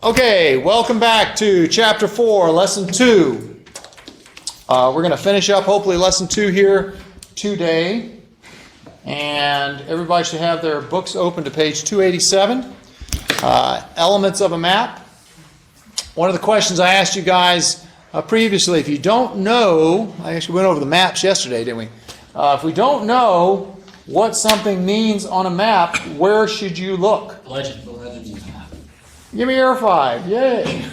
Okay, welcome back to Chapter 4, Lesson 2. We're going to finish up, hopefully, Lesson 2 here today. And everybody should have their books open to page 287. Elements of a map. One of the questions I asked you guys previously, if you don't know, I actually went over the maps yesterday, didn't we? If we don't know what something means on a map, where should you look? Legend. Give me air 5. Yay.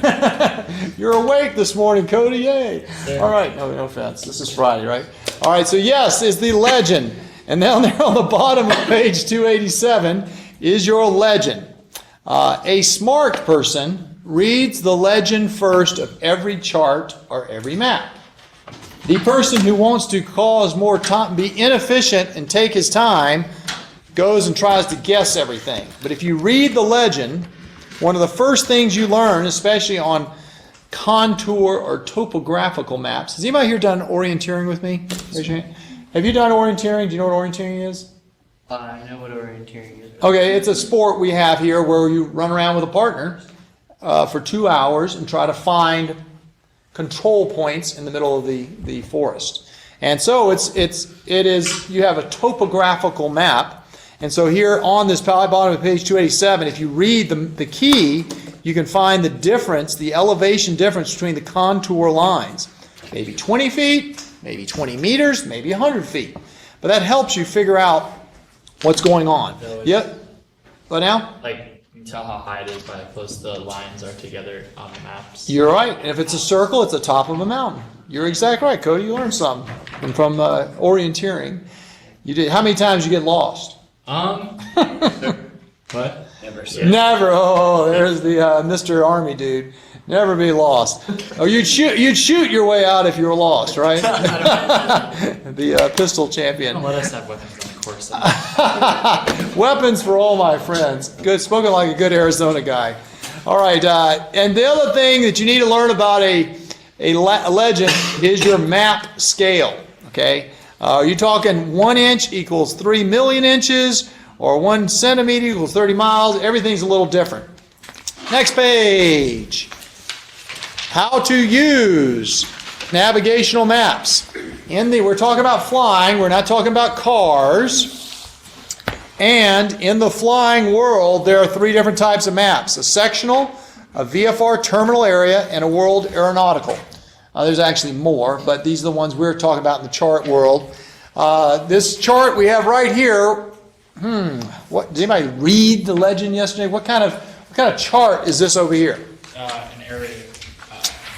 You're awake this morning, Cody. Yay. All right. No offense. This is Friday, right? All right. So yes, is the legend. And down there on the bottom of page 287 is your legend. A smart person reads the legend first of every chart or every map. The person who wants to cause more time, be inefficient and take his time, goes and tries to guess everything. But if you read the legend, one of the first things you learn, especially on contour or topographical maps. Has anybody here done orienteering with me? Raise your hand. Have you done orienteering? Do you know what orienteering is? I know what orienteering is. Okay, it's a sport we have here where you run around with a partner for 2 hours and try to find control points in the middle of the forest. And so it is you have a topographical map. And so here on this bottom of page 287, if you read the key, you can find the difference, the elevation difference between the contour lines. Maybe 20 feet, maybe 20 meters, maybe 100 feet. But that helps you figure out what's going on. So Yep. What now? Like, you can tell how high it is by how close the lines are together on the maps. You're right. And if it's a circle, it's the top of a mountain. You're exactly right, Cody. You learned something from orienteering. You did. How many times you get lost? What? Never. Never. Oh, there's the Mr. Army dude. Never be lost. Oh, you'd shoot your way out if you were lost, right? The pistol champion. Don't let us have weapons on the course. Weapons for all my friends. Good, spoken like a good Arizona guy. All right, and the other thing that you need to learn about a legend is your map scale. Okay, are you talking 1 inch equals 3 million inches, or 1 centimeter equals 30 miles? Everything's a little different. Next page. How to use navigational maps. We're talking about flying. We're not talking about cars. And in the flying world, there are 3 different types of maps: a sectional, a VFR terminal area, and a world aeronautical. There's actually more, but these are the ones we're talking about in the chart world. This chart we have right here. What? Did anybody read the legend yesterday? What kind of chart is this over here? An area.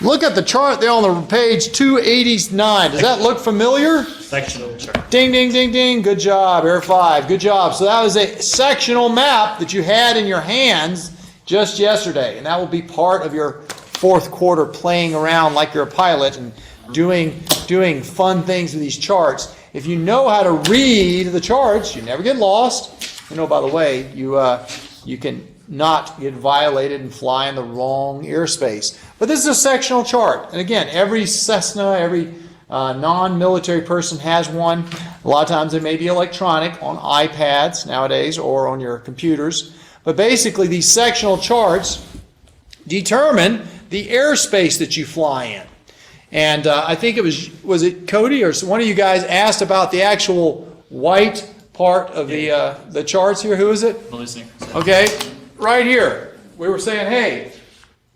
Look at the chart there on the page 289. Does that look familiar? Sectional chart. Ding, ding, ding, ding. Good job, Air 5. Good job. So that was a sectional map that you had in your hands just yesterday. And that will be part of your 4th quarter playing around like you're a pilot and doing fun things with these charts. If you know how to read the charts, you never get lost. You know, by the way, you can not get violated and fly in the wrong airspace. But this is a sectional chart. And again, every Cessna, every non-military person has one. A lot of times they may be electronic on iPads nowadays or on your computers. But basically these sectional charts determine the airspace that you fly in. And I think it was it Cody or one of you guys asked about the actual white part of the charts here? Who is it? Melissa. Okay, right here. We were saying, hey,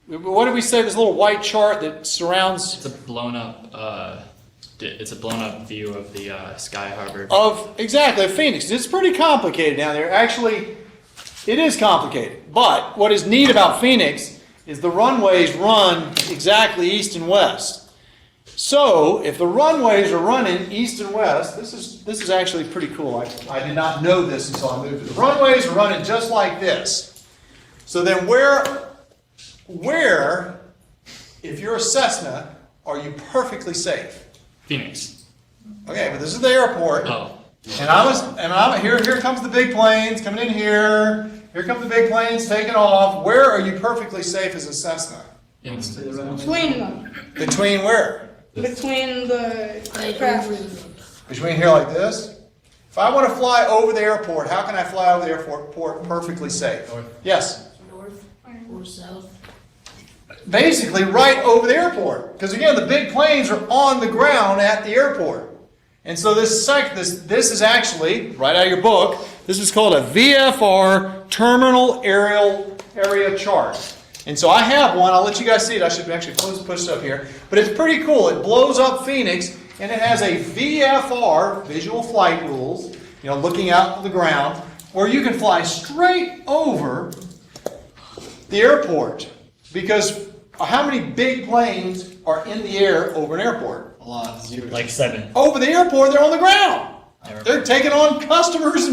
what did we say? This little white chart that surrounds. It's a blown up. It's a blown up view of the Sky Harbor. Exactly, of Phoenix. It's pretty complicated down there. Actually, it is complicated. But what is neat about Phoenix is the runways run exactly east and west. So if the runways are running east and west, this is actually pretty cool. I did not know this until I moved. The runways are running just like this. So then where, if you're a Cessna, are you perfectly safe? Phoenix. Okay, but this is the airport. Oh. And here comes the big planes coming in here. Here come the big planes taking off. Where are you perfectly safe as a Cessna? Between them. Between where? Between the craft. Between here like this? If I want to fly over the airport, how can I fly over the airport perfectly safe? North. Yes? North or south? basically right over the airport. Because again, the big planes are on the ground at the airport. And so this is actually, right out of your book, this is called a VFR Terminal Area Chart. And so I have one, I'll let you guys see it, I should actually push it up here. But it's pretty cool, it blows up Phoenix, and it has a VFR, Visual Flight Rules, looking out at the ground, where you can fly straight over the airport. Because how many big planes are in the air over an airport? A lot. Like 7. Over the airport, they're on the ground. They're taking on customers.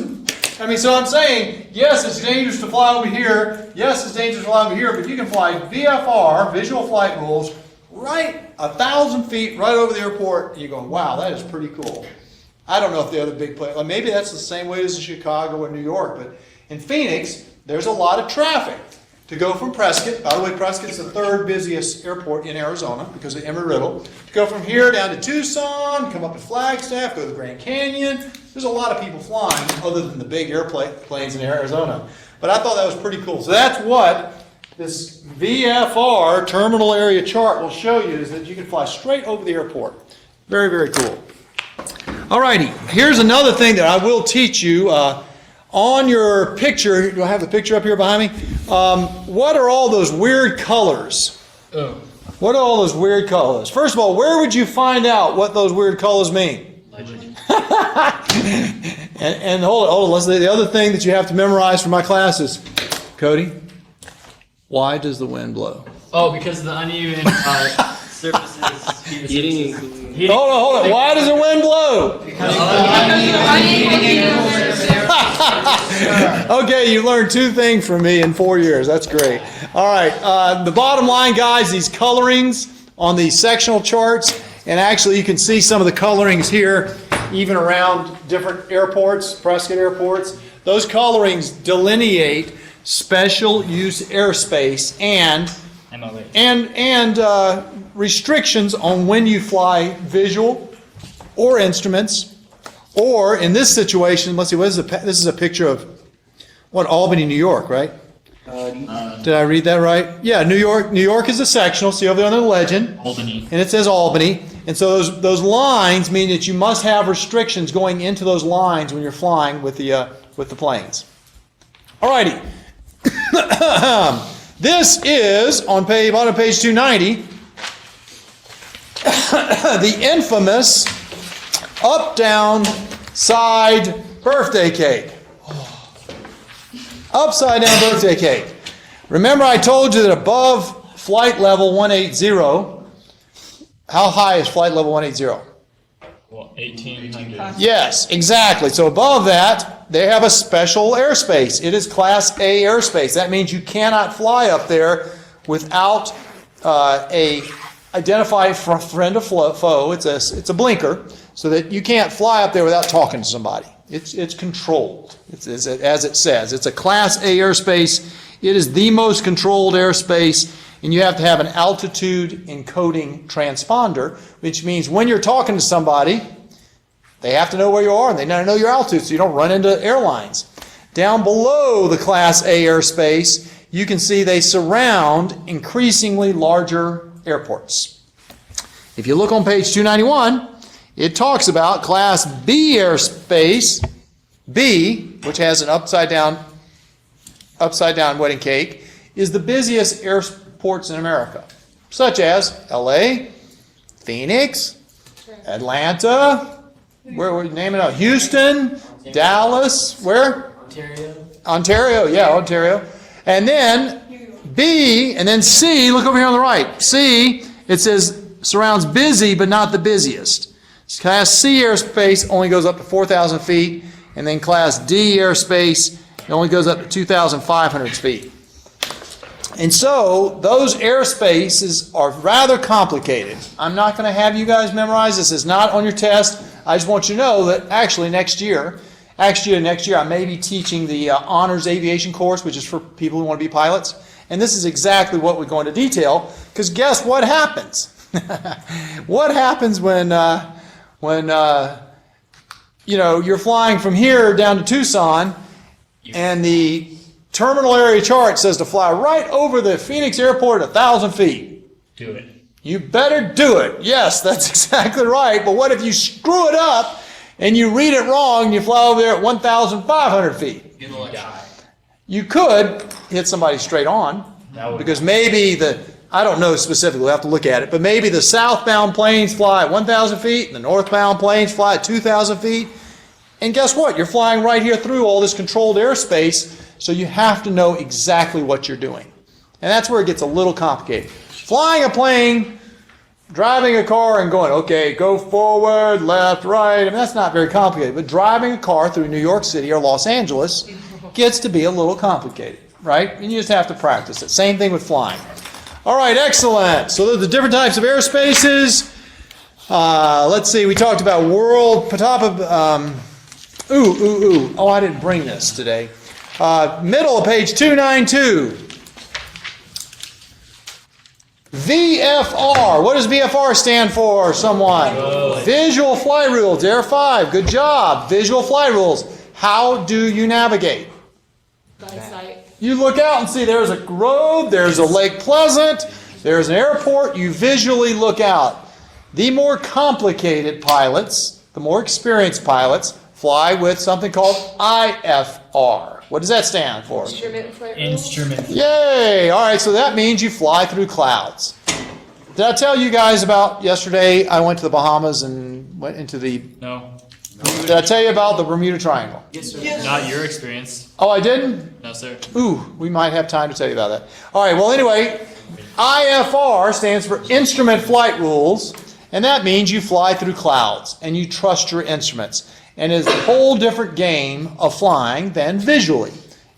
So I'm saying, yes, it's dangerous to fly over here. Yes, it's dangerous to fly over here, but you can fly VFR, Visual Flight Rules, right 1,000 feet right over the airport. And you go, wow, that is pretty cool. I don't know if the other big planes, maybe that's the same way as in Chicago or New York, but in Phoenix, there's a lot of traffic. To go from Prescott, by the way, Prescott's the 3rd busiest airport in Arizona because of Embry-Riddle. To go from here down to Tucson, come up to Flagstaff, go to the Grand Canyon. There's a lot of people flying other than the big airplanes in Arizona. But I thought that was pretty cool. So that's what this VFR Terminal Area Chart will show you, is that you can fly straight over the airport. Very, very cool. Alrighty, here's another thing that I will teach you. On your picture, do I have the picture up here behind me? What are all those weird colors? Oh. What are all those weird colors? First of all, where would you find out what those weird colors mean? Legend. and hold on, Leslie. The other thing that you have to memorize for my class is, Cody, why does the wind blow? Oh, because of the uneven surfaces. Heating. Hold on. Why does the wind blow? Okay, you learned 2 things from me in 4 years. That's great. All right. The bottom line, guys, these colorings on these sectional charts, and actually you can see some of the colorings here, even around different airports, Prescott airports. Those colorings delineate special use airspace and restrictions on when you fly visual or instruments, or in this situation, let's see, this is a picture of Albany, New York, right? Did I read that right? Yeah, New York is a sectional. See over there on the legend. Albany. And it says Albany. And so those lines mean that you must have restrictions going into those lines when you're flying with the planes. Alrighty. This is on page 290. The infamous up-down side birthday cake. Upside down birthday cake. Remember I told you that above flight level 180, how high is flight level 180? Well, 1,800. Yes, exactly. So above that, they have a special airspace. It is Class A airspace. That means you cannot fly up there without a identified friend or foe. It's a blinker, so that you can't fly up there without talking to somebody. It's controlled. It's as it says. It's a Class A airspace. It is the most controlled airspace, and you have to have an altitude encoding transponder, which means when you're talking to somebody, they have to know where you are, and they know your altitude, so you don't run into airlines. Down below the Class A airspace, you can see they surround increasingly larger airports. If you look on page 291, it talks about Class B airspace, B, which has an upside down wedding cake, is the busiest airports in America, such as LA, Phoenix, Atlanta, where name it out, Houston, Dallas, where? Ontario, yeah, Ontario. And then B, and then C, look over here on the right. C, it says surrounds busy but not the busiest. Class C airspace only goes up to 4,000 feet, and then Class D airspace, it only goes up to 2,500 feet. And so those airspaces are rather complicated. I'm not going to have you guys memorize this. It's not on your test. I just want you to know that actually next year I may be teaching the Honors Aviation course, which is for people who want to be pilots. And this is exactly what we're going to detail, because guess what happens? What happens when you're flying from here down to Tucson, and the terminal area chart says to fly right over the Phoenix airport at 1,000 feet. Do it. You better do it. Yes, that's exactly right. But what if you screw it up and you read it wrong and you fly over there at 1,500 feet? You die. You could hit somebody straight on, because maybe I don't know specifically, we'll have to look at it, but maybe the southbound planes fly at 1,000 feet and the northbound planes fly at 2,000 feet. And guess what? You're flying right here through all this controlled airspace, so you have to know exactly what you're doing. And that's where it gets a little complicated. Flying a plane, driving a car and going, okay, go forward, left, right, I mean, that's not very complicated. But driving a car through New York City or Los Angeles gets to be a little complicated, right? And you just have to practice it. Same thing with flying. All right, excellent. So those are the different types of airspaces. Let's see, we talked about world, oh, I didn't bring this today. Middle of page 292. VFR. What does VFR stand for, someone? Visual flight rules. Dare 5. Good job. Visual flight rules. How do you navigate? By sight. You look out and see there's a road, there's a Lake Pleasant, there's an airport. You visually look out. The more complicated pilots, the more experienced pilots, fly with something called IFR. What does that stand for? Instrument flight. Instrument. Yay! All right, so that means you fly through clouds. Did I tell you guys about yesterday I went to the Bahamas and went into the... No. Did I tell you about the Bermuda Triangle? Yes. Not your experience. Oh, I didn't? No, sir. Ooh, we might have time to tell you about that. All right, well, anyway, IFR stands for Instrument Flight Rules, and that means you fly through clouds and you trust your instruments. And it's a whole different game of flying than visually.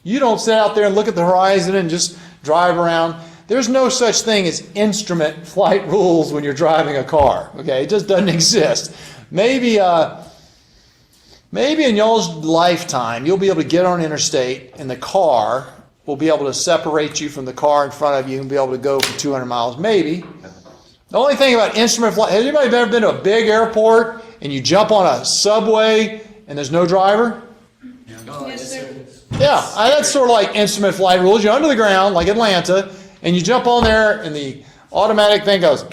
You don't sit out there and look at the horizon and just drive around. There's no such thing as instrument flight rules when you're driving a car. Okay, it just doesn't exist. Maybe in y'all's lifetime, you'll be able to get on an interstate and the car will be able to separate you from the car in front of you and be able to go for 200 miles. Maybe. The only thing about instrument flight, has anybody ever been to a big airport and you jump on a subway and there's no driver? Yes, sir. Yeah, that's sort of like instrument flight rules. You're under the ground, like Atlanta, and you jump on there and the automatic thing goes,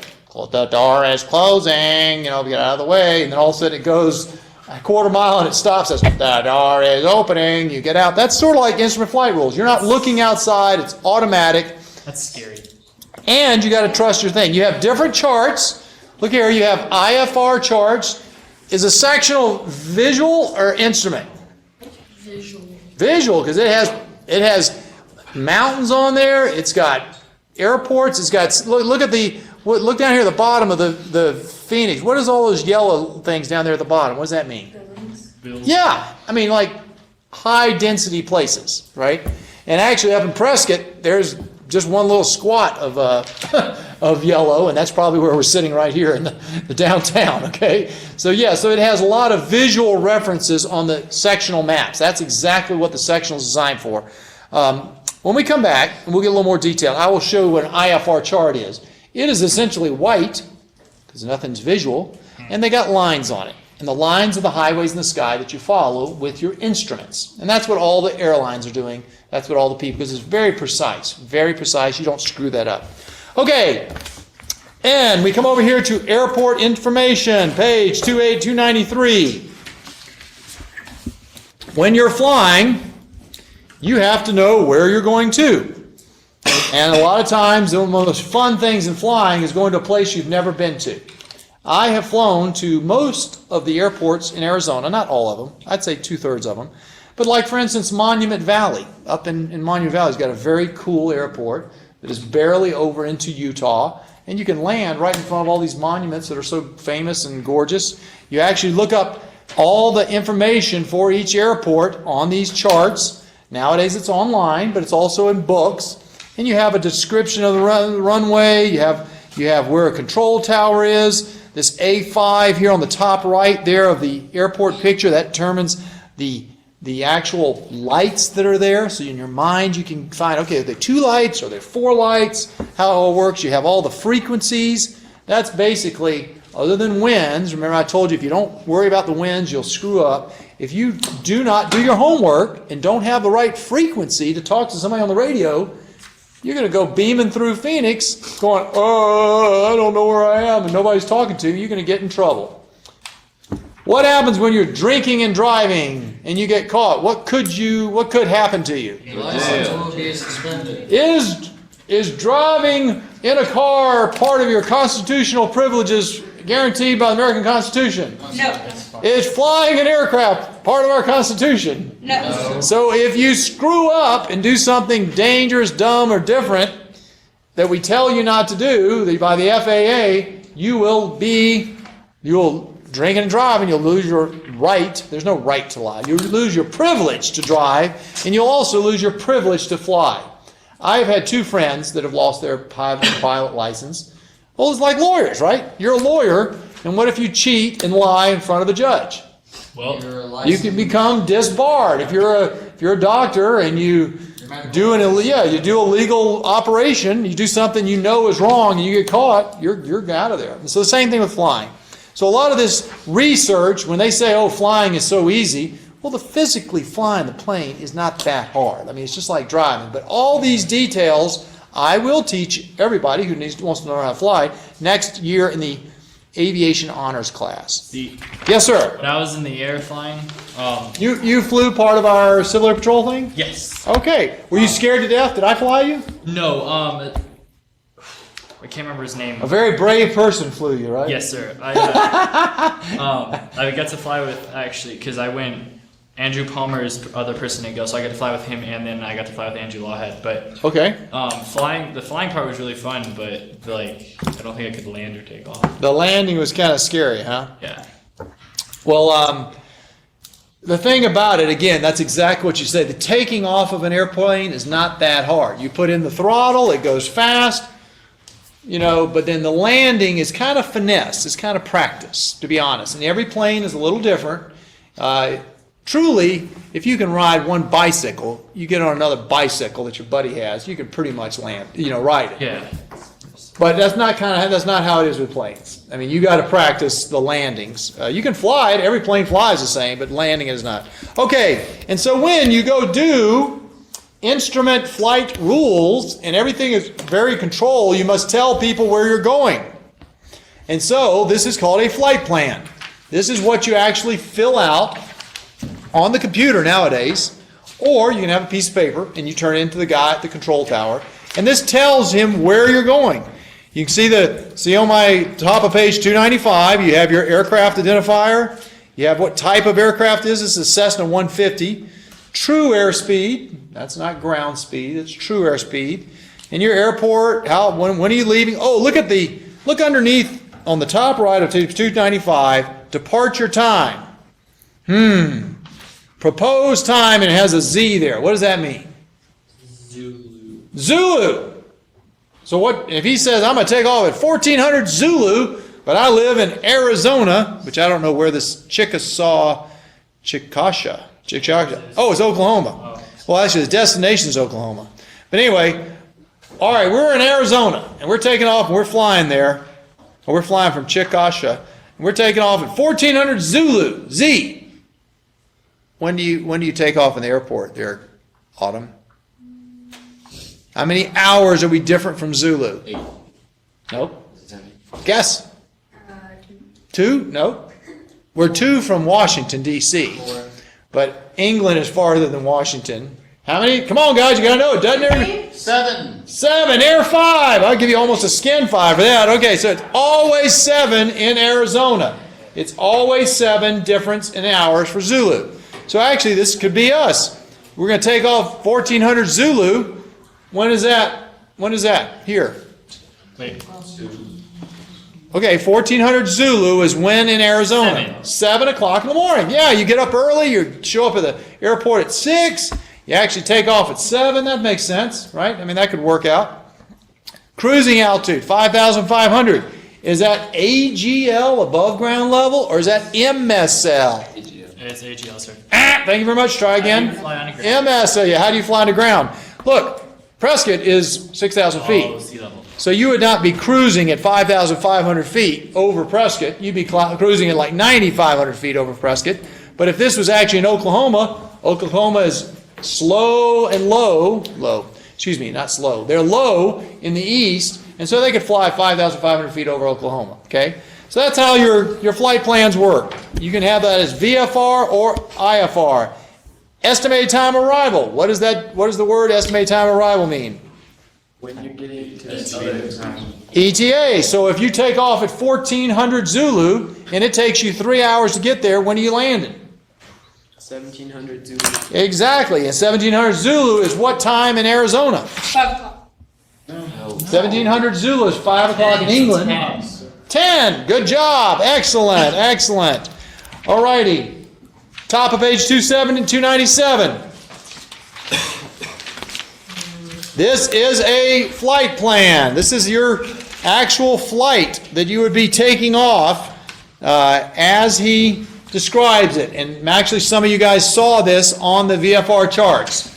the door is closing, get out of the way, and then all of a sudden it goes a quarter mile and it stops, says, the door is opening, you get out. That's sort of like instrument flight rules. You're not looking outside, it's automatic. That's scary. And you got to trust your thing. You have different charts. Look here, you have IFR charts. Is a sectional visual or instrument? Visual. Visual, because it has mountains on there. It's got airports. It's got look down here at the bottom of the Phoenix. What is all those yellow things down there at the bottom? What does that mean? Buildings. Yeah, I mean like high density places, right? And actually up in Prescott, there's just one little squat of of yellow, and that's probably where we're sitting right here in the downtown, okay? So yeah, so it has a lot of visual references on the sectional maps. That's exactly what the sectional is designed for. When we come back, and we'll get a little more detail, I will show you what an IFR chart is. It is essentially white, because nothing's visual, and they got lines on it. And the lines are the highways in the sky that you follow with your instruments. And that's what all the airlines are doing. That's what all the people, because it's very precise. Very precise. You don't screw that up. Okay. And we come over here to airport information, page 293. When you're flying, you have to know where you're going to. And a lot of times, one of the most fun things in flying is going to a place you've never been to. I have flown to most of the airports in Arizona, not all of them, I'd say 2/3 of them. But like, for instance, Monument Valley. Up in Monument Valley has got a very cool airport that is barely over into Utah. And you can land right in front of all these monuments that are so famous and gorgeous. You actually look up all the information for each airport on these charts. Nowadays it's online, but it's also in books. And you have a description of the runway. You have where a control tower is. This A5 here on the top right there of the airport picture, that determines the actual lights that are there. So in your mind you can find, okay, are there 2 lights? Are there 4 lights? How it all works. You have all the frequencies. That's basically, other than winds, remember I told you if you don't worry about the winds, you'll screw up. if you do not do your homework and don't have the right frequency to talk to somebody on the radio, you're going to go beaming through Phoenix going, oh, I don't know where I am, and nobody's talking to you. You're going to get in trouble. What happens when you're drinking and driving and you get caught? What could happen to you? Your license will be suspended. Is driving in a car part of your constitutional privileges guaranteed by the American Constitution? No. Is flying an aircraft part of our Constitution? No. So if you screw up and do something dangerous, dumb, or different that we tell you not to do by the FAA, you will drink and drive, and you'll lose your right. There's no right to lie. You lose your privilege to drive, and you'll also lose your privilege to fly. I've had 2 friends that have lost their pilot license. Well, it's like lawyers, right? You're a lawyer, and what if you cheat and lie in front of a judge? Well, You can become disbarred. If you're a doctor and you do a legal operation, you do something you know is wrong, and you get caught, you're out of there. And so the same thing with flying. So a lot of this research, when they say, oh, flying is so easy, well, the physically flying the plane is not that hard. I mean, it's just like driving. But all these details, I will teach everybody who wants to know how to fly next year in the aviation honors class. Yes, sir. when I was in the air flying, You flew part of our Civil Air Patrol thing? yes. Okay. Were you scared to death? Did I fly you? No, I can't remember his name. A very brave person flew you, right? Yes, sir. I got to fly with, actually, because I went, Andrew Palmer's the other person to go, so I got to fly with him, and then I got to fly with Andrew Lawhead. But Okay. the flying part was really fun, but I don't think I could land or take off. The landing was kind of scary, huh? Yeah. Well, the thing about it, again, that's exactly what you said. The taking off of an airplane is not that hard. You put in the throttle, it goes fast, but then the landing is kind of finesse. It's kind of practice, to be honest. And every plane is a little different. Truly, if you can ride one bicycle, you get on another bicycle that your buddy has, you can pretty much land, ride it. Yeah. But that's not how it is with planes. I mean, you got to practice the landings. You can fly it. Every plane flies the same, but landing is not. Okay, and so when you go do instrument flight rules and everything is very controlled, you must tell people where you're going. And so this is called a flight plan. This is what you actually fill out on the computer nowadays, or you can have a piece of paper and you turn it into the guy at the control tower, and this tells him where you're going. You can see on my top of page 295, you have your aircraft identifier. You have what type of aircraft is. This is a Cessna 150. True airspeed. That's not ground speed. It's true airspeed. And your airport. When are you leaving? Oh, look underneath on the top right of 295. Departure time. Proposed time, and it has a Z there. What does that mean? Zulu. So what if he says, I'm going to take off at 1400 Zulu, but I live in Arizona, which I don't know where this Chickasha. Oh, it's Oklahoma. Well, actually, the destination is Oklahoma. But anyway, all right, we're in Arizona, and we're taking off, and we're flying there. Or we're flying from Chickasha, and we're taking off at 1400 Zulu, Z. When do you take off in the airport there, Autumn? How many hours are we different from Zulu? 8. Nope. Guess. 2? Nope. We're 2 from Washington, D.C. 4. But England is farther than Washington. How many? Come on, guys, you got to know it, doesn't it? 7. 7. Air 5. I'll give you almost a skin 5 for that. Okay, so it's always 7 in Arizona. It's always 7 difference in hours for Zulu. So actually, this could be us. We're going to take off 1400 Zulu. When is that? Here. Wait. Okay, 1400 Zulu is when in Arizona? 7 o'clock in the morning. Yeah, you get up early, you show up at the airport at 6, you actually take off at 7. That makes sense, right? I mean, that could work out. Cruising altitude, 5,500. Is that AGL, above ground level, or is that MSL? It's AGL, sir. Thank you very much. Try again. How do you fly on the ground? MSL, yeah, how do you fly on the ground? Look, Prescott is 6,000 feet. Oh, sea level. So you would not be cruising at 5,500 feet over Prescott. You'd be cruising at like 9,500 feet over Prescott. But if this was actually in Oklahoma, Oklahoma is slow and low, excuse me, not slow. They're low in the east, and so they could fly 5,500 feet over Oklahoma, okay? So that's how your flight plans work. You can have that as VFR or IFR. Estimated time of arrival. What does the word estimated time of arrival mean? When you're getting to the time. ETA. So if you take off at 1400 Zulu and it takes you 3 hours to get there, when are you landing? 1700 Zulu. Exactly. And 1700 Zulu is what time in Arizona? 5 o'clock. 1700 Zulu is 5 o'clock in England. 10. Good job. Excellent. Excellent. All righty. Top of page 270 and 297. This is a flight plan. This is your actual flight that you would be taking off as he describes it. And actually some of you guys saw this on the VFR charts.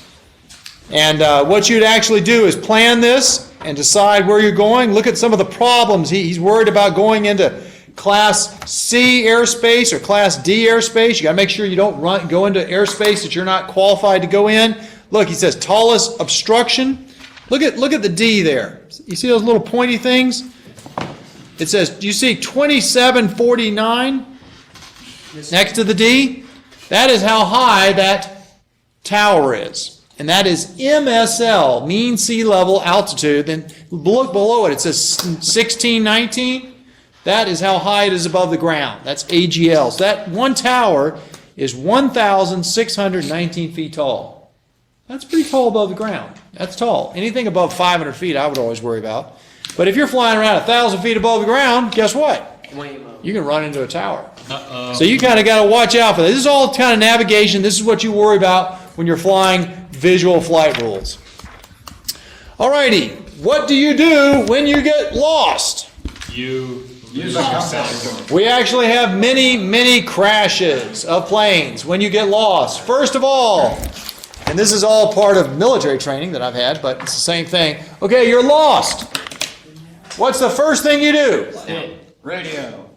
And what you'd actually do is plan this and decide where you're going. Look at some of the problems. He's worried about going into Class C airspace or Class D airspace. You got to make sure you don't go into airspace that you're not qualified to go in. Look, he says tallest obstruction. Look at the D there. You see those little pointy things? It says, do you see 2749 next to the D? That is how high that tower is. And that is MSL, mean sea level altitude. Then look below it. It says 1619. That is how high it is above the ground. That's AGL. So that one tower is 1,619 feet tall. That's pretty tall above the ground. That's tall. Anything above 500 feet I would always worry about. But if you're flying around 1,000 feet above the ground, guess what? You can run into a tower. So you kind of got to watch out for that. This is all kind of navigation. This is what you worry about when you're flying visual flight rules. Alrighty, what do you do when you get lost? We actually have many crashes of planes when you get lost. First of all, and this is all part of military training that I've had, but it's the same thing. Okay, you're lost. What's the first thing you do? Radio.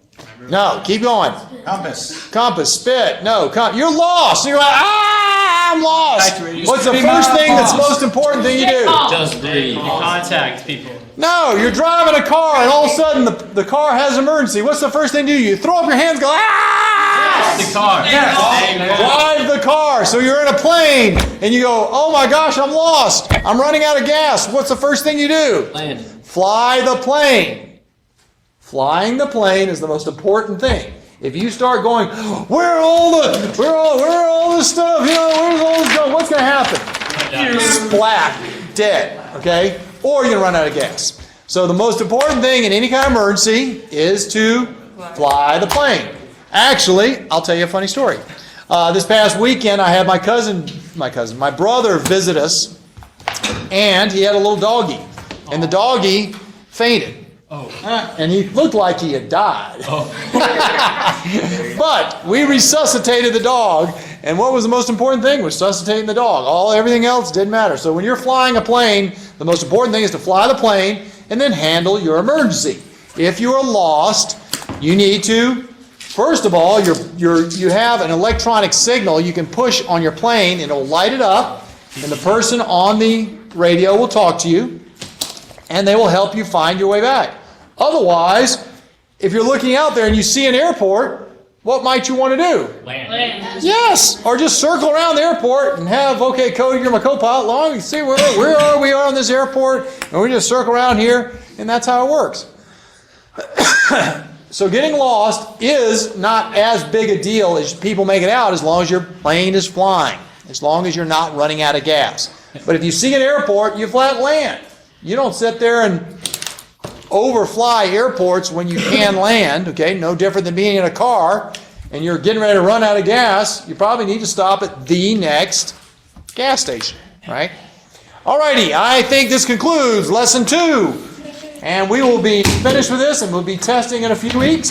No, keep going. Compass. Compass, spit. No, you're lost. You're like, I'm lost. What's the first thing that's the most important thing you do? Just breathe. You contact people. No, you're driving a car and all of a sudden the car has an emergency. What's the first thing you do? You throw up your hands and go, The car. Drive the car. So you're in a plane and you go, oh my gosh, I'm lost. I'm running out of gas. What's the first thing you do? Land. Fly the plane. Flying the plane is the most important thing. If you start going, where are all this stuff? You know, where's all this stuff? What's going to happen? Splat, dead. Okay? Or you're going to run out of gas. So the most important thing in any kind of emergency is to fly the plane. Actually, I'll tell you a funny story. This past weekend, I had my brother visit us, and he had a little doggie, and the doggie fainted. And he looked like he had died. But we resuscitated the dog, and what was the most important thing? Resuscitating the dog. Everything else didn't matter. So when you're flying a plane, the most important thing is to fly the plane and then handle your emergency. If you are lost, you need to, first of all, you have an electronic signal you can push on your plane, and it will light it up, and the person on the radio will talk to you, and they will help you find your way back. Otherwise, if you're looking out there and you see an airport, what might you want to do? Land. Yes, or just circle around the airport and have, okay, Cody, you're my co-pilot, long you see where we are on this airport, and we just circle around here, and that's how it works. So getting lost is not as big a deal as people make it out, as long as your plane is flying, as long as you're not running out of gas. But if you see an airport, you flat land. You don't sit there and overfly airports when you can land, okay? No different than being in a car and you're getting ready to run out of gas. You probably need to stop at the next gas station, right? Alrighty, I think this concludes lesson 2. And we will be finished with this and we'll be testing in a few weeks.